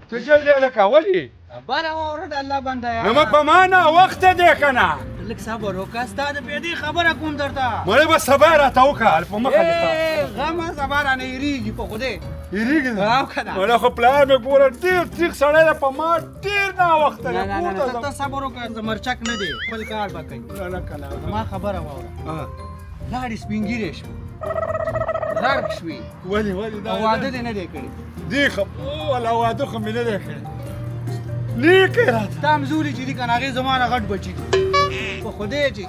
تجل لك ولي بارا ورد الله بنده یا نمک په معنا وخت دی کنه لږ صبر وکړه ستا د پیدې خبره کوم درته مړی به سبا راته وکړه په مخه دې غمه سبا رانه یېرېږي په خدای یېرېږي او که نه مړی خو پلار مې ګوره ډېر تریخ سړی دی په ما ډېر ناوخته دی نه کور ته ته صبر وکړه زمرچک نه دی خپل کار به کوي نه که نه زما خبره واوره لاړې سپین ږیرې شوې غرق شوې ولې او واده دې نه دی کړی دې ولا واده خو مې نه دی کړی نیک یې راته تا همزولي چې دي که نه هغې زما نه غټ بچي په خدای چې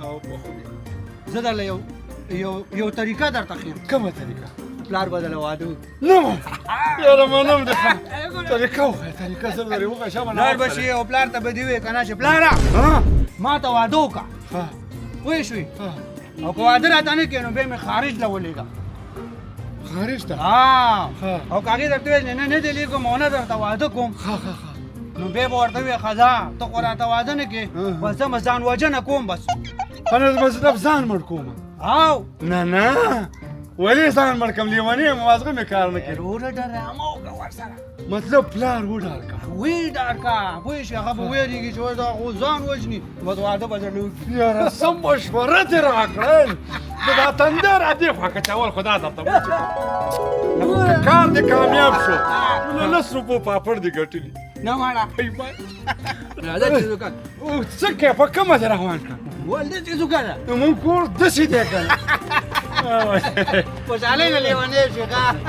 او په خدای زه درله یو طریقه درته ښیم کومه طریقه پلار به درله واده وکړي نه یاره منم دې طریقه وښیه طریقه زه درې وښیه شمه لاړ به شي او پلار ته به دې وایې که نه چې پلاره ما ته واده وکړه پوه شوې او که واده راته نه کړې نو بیا مې خارج له ولېږه خارج ته او که هغې درته ویل نه دې لېږم او نه درته واده کوم نو بیا به ورته وایې ښځه ته خو راته واده نه کړې بس زه به ځان وژنه کوم بس مطلب ځان مړ کوم او نه ولې ځان مړ کړم لیونی یم مازغه مې کار نه کوي وروره ډرامه وکړه ورسره مطلب پلار وډار کا وی ډار کا پوه شې هغه به ویرېږي چې اوس دا خو ځان وژني بس واده به درله وکړي یاره څه مشوره دې راکړل زه دا تندر ادې خوا کچول خدا درته وچې کار دې کامیاب شو 19 روپو پاپړ دې ګټلي نه ماړه راځه چې دوکان څه کې په کومه دې روان کړ ولې چې دوکان مونږ کور داسې دی که نه خوشحالۍ نه لیونی شي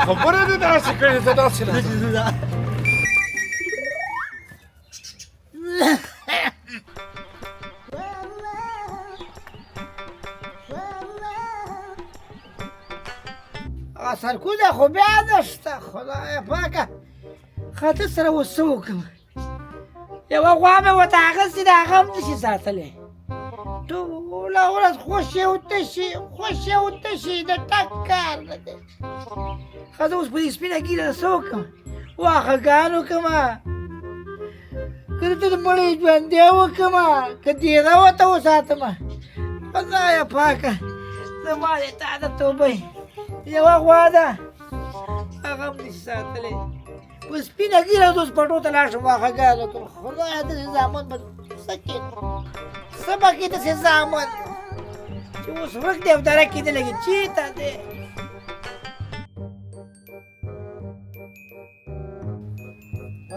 خبره دې داسې کړې زه داسې نه سرکوزه خو بیا نشته خدای پاکه خاطر سره اوس څه وکړم یوه غوا مې ورته اخیستې ده هغه هم نشي ساتلی ټوله ورځ خوشې او تشې د ټک کار نه دی ښه زه اوس په دې سپینه ږیره څه وکړم واښهګان وکړمه که دلته د مړی ژوندی وکړمه که دیره ورته وساتمه خدایه پاکه زما د تا د توبې یوه غوا ده هغه هم نشي ساتلی په سپینه ږیره اوس پټو ته لاړ شم واښهګان وکړم خدایه داسې زامن به څه کېږم څه به کې داسې زامن چې اوس ورک دی او دره کېدلی چېرته دی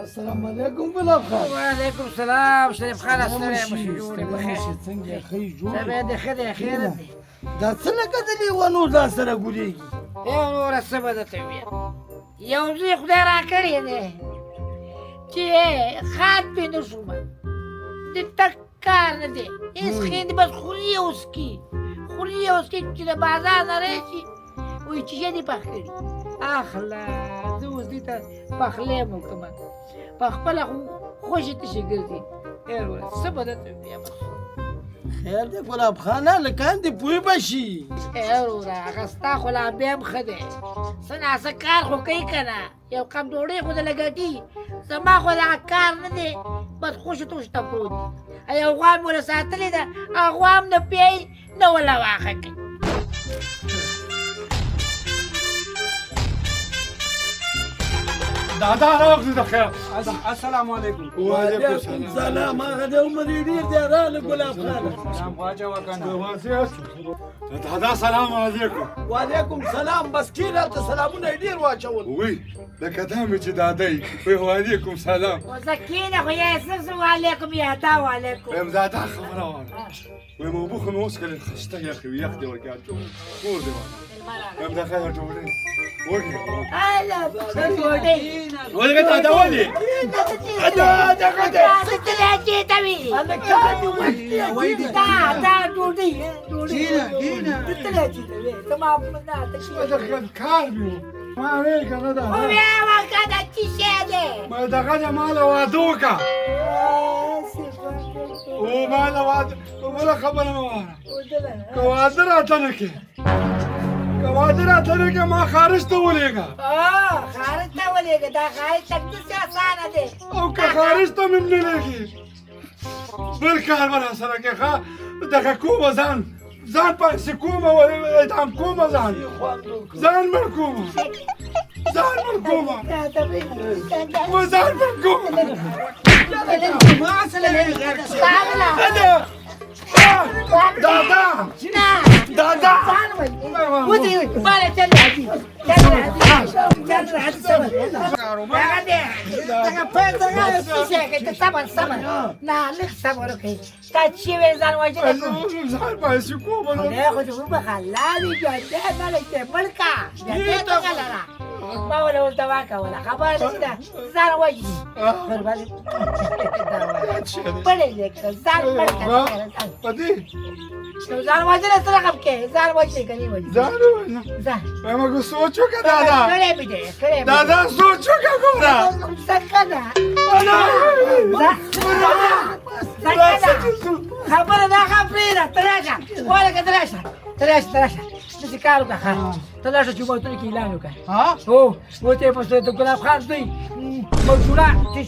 السلام علیکم ګلاب خان. وعلیکم السلام شریف خان ستړی مه شې جوړې بخیر څنګه یې ښه جوړ طبیعت دې ښه دی خیر دی دا څه لکه د لیونو دا سره ګورېږي یو نوره څه به درته ویم یو زوی خدای راکړی دی چې خات پې نه شومه د ټک کار نه دی هېڅ خویندې بس خوري او څکي چې د بازار نه راشي وایي چې ښه دې پخ کړي اخله زه اوس دې ته پخلی م وکړمه په خپله خو خوشې تشې ګرځي خیر وره څه به درته ویم خیر دی ګلاب خانه لکان دې پوه به شي خیر وره هغه ستا خو لا بیا هم ښه دی څه ناڅه کار خو کوي که نه یو کم ډوډۍ خو دله ګټي زما خو دغه کار نه دی بس خوشې توشې ته پروت دی یو غوا مې وله ساتلې ده هغه غوا هم نه پیایي نه وله واښه کوي دادا راغلی د خیر السلام علیکم وعلیکم سلام هغه د عمر یې ډېر دی راغله ګلاب خانه سلام خواجه وکنه دادا سلام علیکم وعلیکم سلام بس کېنه هلته سلامونه یې ډېر واچول وی لکه دا مې چې دادی وی وعلیکم سلام اوسه کېنه خو یا صرف وعلیکم یا تا وعلیکم ویم دادا خبره وانه ویم اوبه خو مې اوس کړې خسته یخ وي یخ دې ورکړه کور دې وانه ویم دا خیر ډوډۍ هلا ډوډۍ ولې دادا ولې کار مې ما ویل که نه ده ما دغه د ماله واده وکړه او ماله واده بله خبره مه واره که واده راته نه کړې ما خارج ته ولېږه خارج ته ولېږه دا خارج تک داسې اسانه دی او که خارج ته مې نه لېږي بل کار به راسره کې ښه دغه کومه ځان ځان پاسې کومه اعدام کومه ځان مړ کومه ځان مړ کومه و ځان مړ کومه ما اصله دادا دادا ودي بالك تلعبي لا لك صبر اوكي تاتشي ويزان واجد ځان پاسې کومه لا خذ هو خلاني جدا مالك ملكا جدا خلالا ما ولا ولد واكا ولا خبر كده زار وجهي بربالي بدي زار پدې زار وجهي سره خب کې زار وجهي کني وجهي ځان زار موږ سوچو که دادا کړه به کړه دادا سوچو که ګوره سکنا خبره دا خبره تراشه ولا کتراشه تراشه د کارو کا تلاشه چې وته کې اعلان وکړ ها او وته په څه ته ګلاب خان دوی مجبوره چې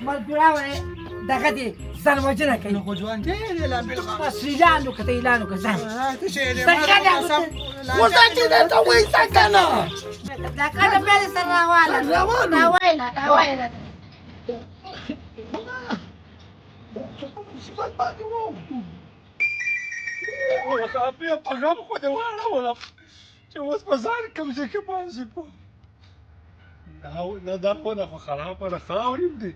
مجبوره وای دغه دي ځان وجنه کوي خو ځوان دې لا بل سریجان نو کته اعلان وکړ ځان ته شه دې وځه چې دا وای سکنه دا کله به سره روانه بیا په غم خو دې واړولم چې اوس په ځان کوم ځای کې باسي په نه دا خونه خو خرابه ده خاورې دي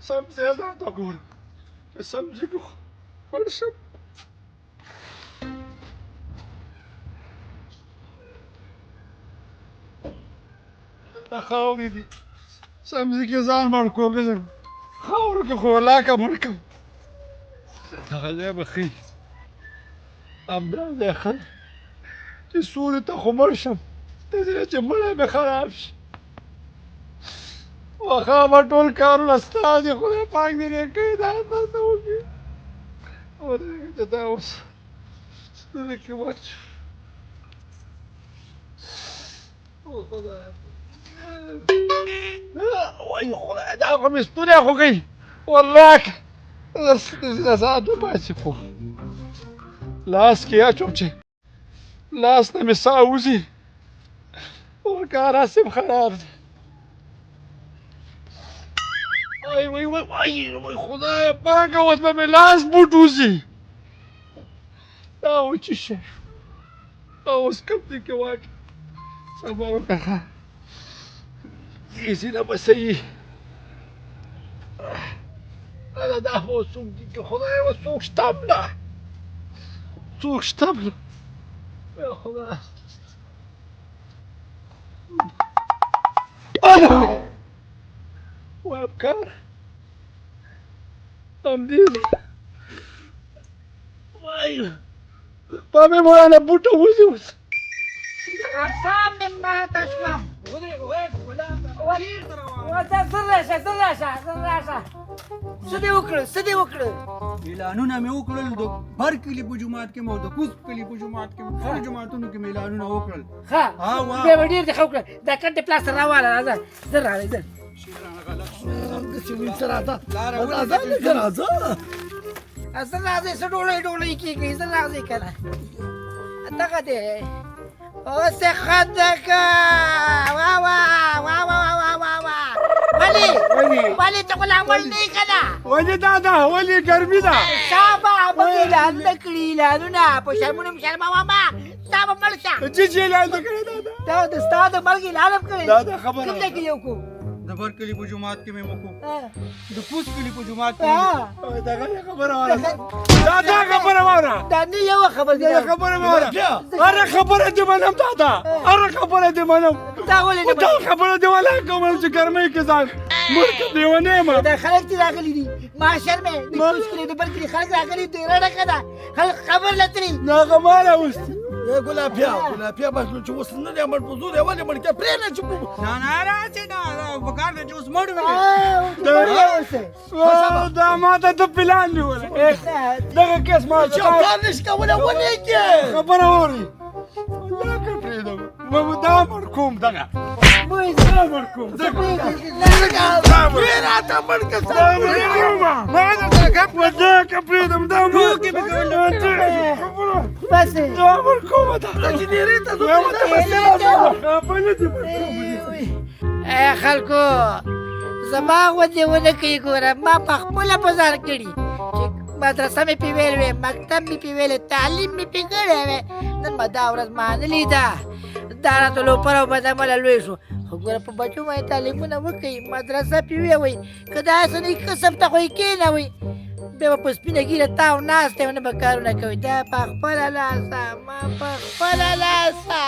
سم ځای ځان ته ګورم چې سم ځای کې خړ شم دا خاورې دي سم ځای کې ځان مړ کوم خاورو کې خو ولاکه مړ کوم دغه ځای به ښه همدا دی ښه چې سولې ته خو مړ شم داسې چې مړی مې خراب شي واښه به ټول کارونه ستا دي خدای پاک دې نیکۍ دا درته وکړي ودرېږه چې دا اوس زړه کې مات شو او خدایه وای خدای دا خو مې ستونی خو کوي والله که زه ساعت نه پاتې خو لاس کې اچوم چې لاس نه مې ساه وځي او کار هسې خراب دی وای خدایه پاکه اوس به مې لاس بوټ وځي دا و چې شی دا اوس کوم ځای کې واچوم صبر وکړه ښه ایزي نه به صحیح دا خو څوک دي چې خدای اوس څوک شته مړه څوک شته مړه یا خدای وای افکار همدې دي وای په مې مولانا بوټه وځي اوس اعصاب مې ماته شوه څه دې وکړه اعلانونه مې وکړل د بر کلي په جومات کې مو د کوز کلي په جومات کې مو ټول جوماتونو کې مې اعلانونه وکړل ښه بیا به ډېر دې ښه وکړه دا کټ دې پلاسټر راواله راځه زر راغلی زر زر راځئ څه ډوړی کېږي زر راځئ که نه دغه دی اوس یې خدک ولې ته خو لا مړ نه یې که نه ولې دادا ولې ګرمي ده شابه موږ اعلان نه کړي اعلانونه په شرمونو مې شرموه مه ستا به مړ شه چې اعلان نه کړی دا د ستا د مرګ اعلان هم کړی دا خبره کوم ځای کې یو کو د بر کلي په جومات کې مې وکړو د کوز کلي په جومات کې دغه خبره واوره دا خبره واوره دا نه یوه خبره دا خبره واوره هره خبره دې منم دادا هره خبره دې منم دا ولې نه دا خبره دې ولا کوم چې ګرمۍ کې ځان مړ کړ لیونی یم دا خلک چې راغلي دي معاشر مې د کوز کلي د بل کلي خلک راغلي دي رډکه ده خلک خبر لتري هغه ماله اوس ګلابیا بس نو چې اوس نه دی مړ په زور یې ولې مړ کې پرېږده چې نه راځي نه پکار دی چې اوس مړ وي دا ماته ته پلان نیولی دغه کس ما چې کار نشي کولی ولې کې خبره واورئ الله که پرېږدم دا مړ کوم دغه پوه راته مړ که ما درته ګپ وځه که پرېږدم دا ټوکې مې کول. بس دا ورکومه دا ته چې ډېرې ته زه خفه نه دي ورکومه ای خلکو زما غوندې ونه کوي ګوره ما په خپله په ځان کړي چې مدرسه مې پې ویل وې مکتب مې پې ویلې تعلیم مې پې کړی وی نن به دا ورځ منلې ده دا راته لوپر او بدعمله لوی شو خو ګوره په بچو باندې تعلیمونه وکړي مدرسه پې ویوئ که داسې نه کسب ته خو یې کښېنوئ بیا به په سپینه ږیره تاو ناست یم نه به کارونه کوي دا په خپله لاسه ما په خپله لاسه